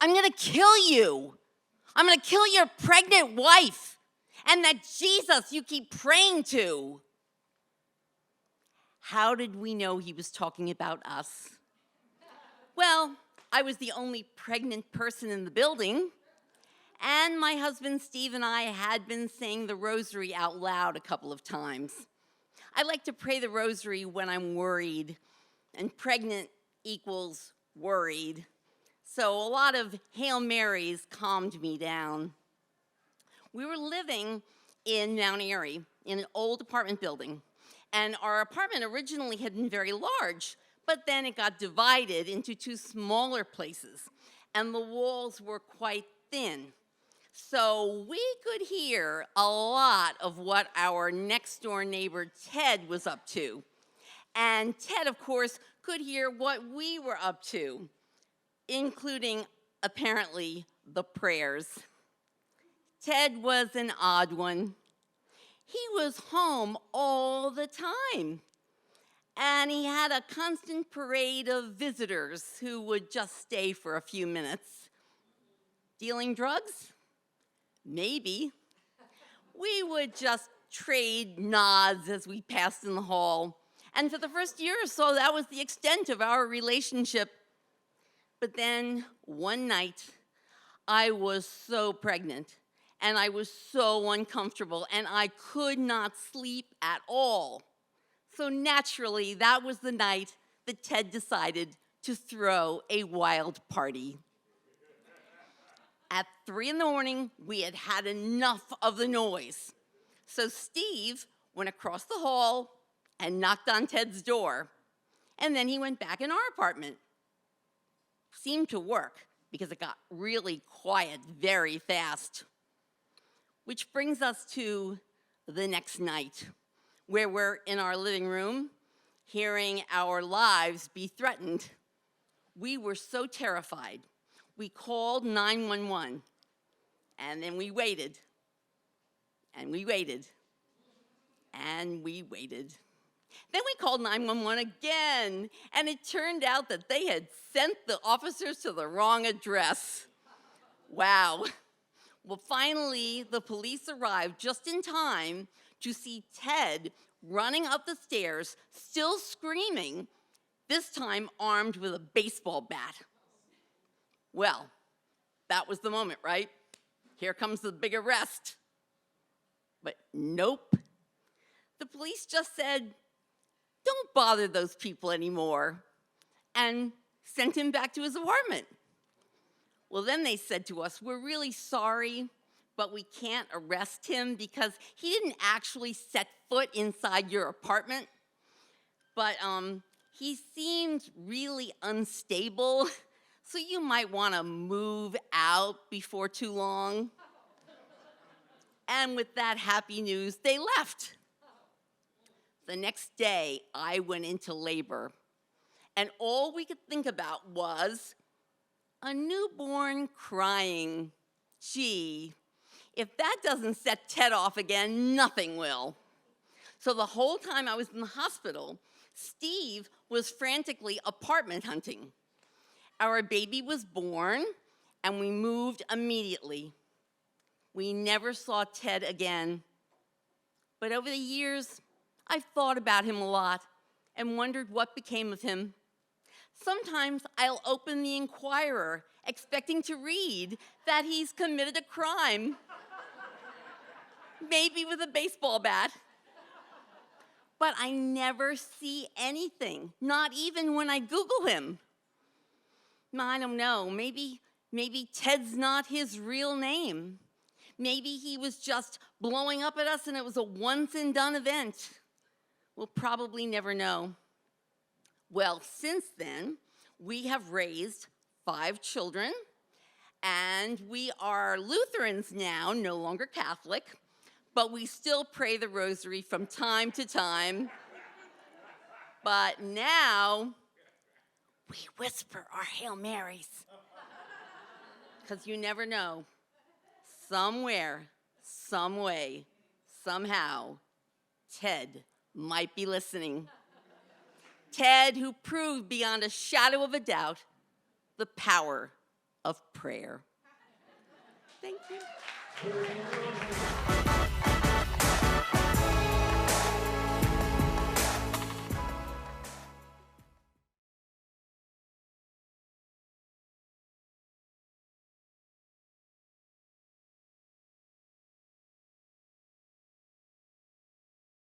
I'm going to kill you. I'm going to kill your pregnant wife and that Jesus you keep praying to. How did we know he was talking about us? Well, I was the only pregnant person in the building, and my husband Steve and I had been saying the rosary out loud a couple of times. I like to pray the rosary when I'm worried, and pregnant equals worried. So a lot of Hail Marys calmed me down. We were living in Mount Airy in an old apartment building, and our apartment originally had been very large, but then it got divided into two smaller places, and the walls were quite thin. So we could hear a lot of what our next-door neighbor Ted was up to. And Ted, of course, could hear what we were up to, including, apparently, the prayers. Ted was an odd one. He was home all the time. And he had a constant parade of visitors who would just stay for a few minutes. Dealing drugs? Maybe. We would just trade nods as we passed in the hall. And for the first year or so, that was the extent of our relationship. But then one night, I was so pregnant, and I was so uncomfortable, and I could not sleep at all. So naturally, that was the night that Ted decided to throw a wild party. At 3 in the morning, we had had enough of the noise. So Steve went across the hall and knocked on Ted's door. And then he went back in our apartment. Seemed to work because it got really quiet very fast. Which brings us to the next night, where we're in our living room, hearing our lives be threatened. We were so terrified. We called 911, and then we waited, and we waited, and we waited. Then we called 911 again, and it turned out that they had sent the officers to the wrong address. Wow. Well, finally, the police arrived just in time to see Ted running up the stairs, still screaming, this time armed with a baseball bat. Well, that was the moment, right? Here comes the big arrest. But nope. The police just said, don't bother those people anymore, and sent him back to his apartment. Well, then they said to us, we're really sorry, but we can't arrest him because he didn't actually set foot inside your apartment. But he seemed really unstable, so you might want to move out before too long. And with that happy news, they left. The next day, I went into labor, and all we could think about was a newborn crying. Gee, if that doesn't set Ted off again, nothing will. So the whole time I was in the hospital, Steve was frantically apartment hunting. Our baby was born, and we moved immediately. We never saw Ted again. But over the years, I've thought about him a lot and wondered what became of him. Sometimes I'll open the Inquirer, expecting to read that he's committed a crime, maybe with a baseball bat. But I never see anything, not even when I Google him. I don't know, maybe Ted's not his real name. Maybe he was just blowing up at us and it was a once-and-done event. We'll probably never know. Well, since then, we have raised 5 children, and we are Lutherans now, no longer Catholic, but we still pray the rosary from time to time. But now, we whisper our Hail Marys, because you never know. Somewhere, some way, somehow, Ted might be listening. Ted, who proved beyond a shadow of a doubt the power of prayer. Thank you.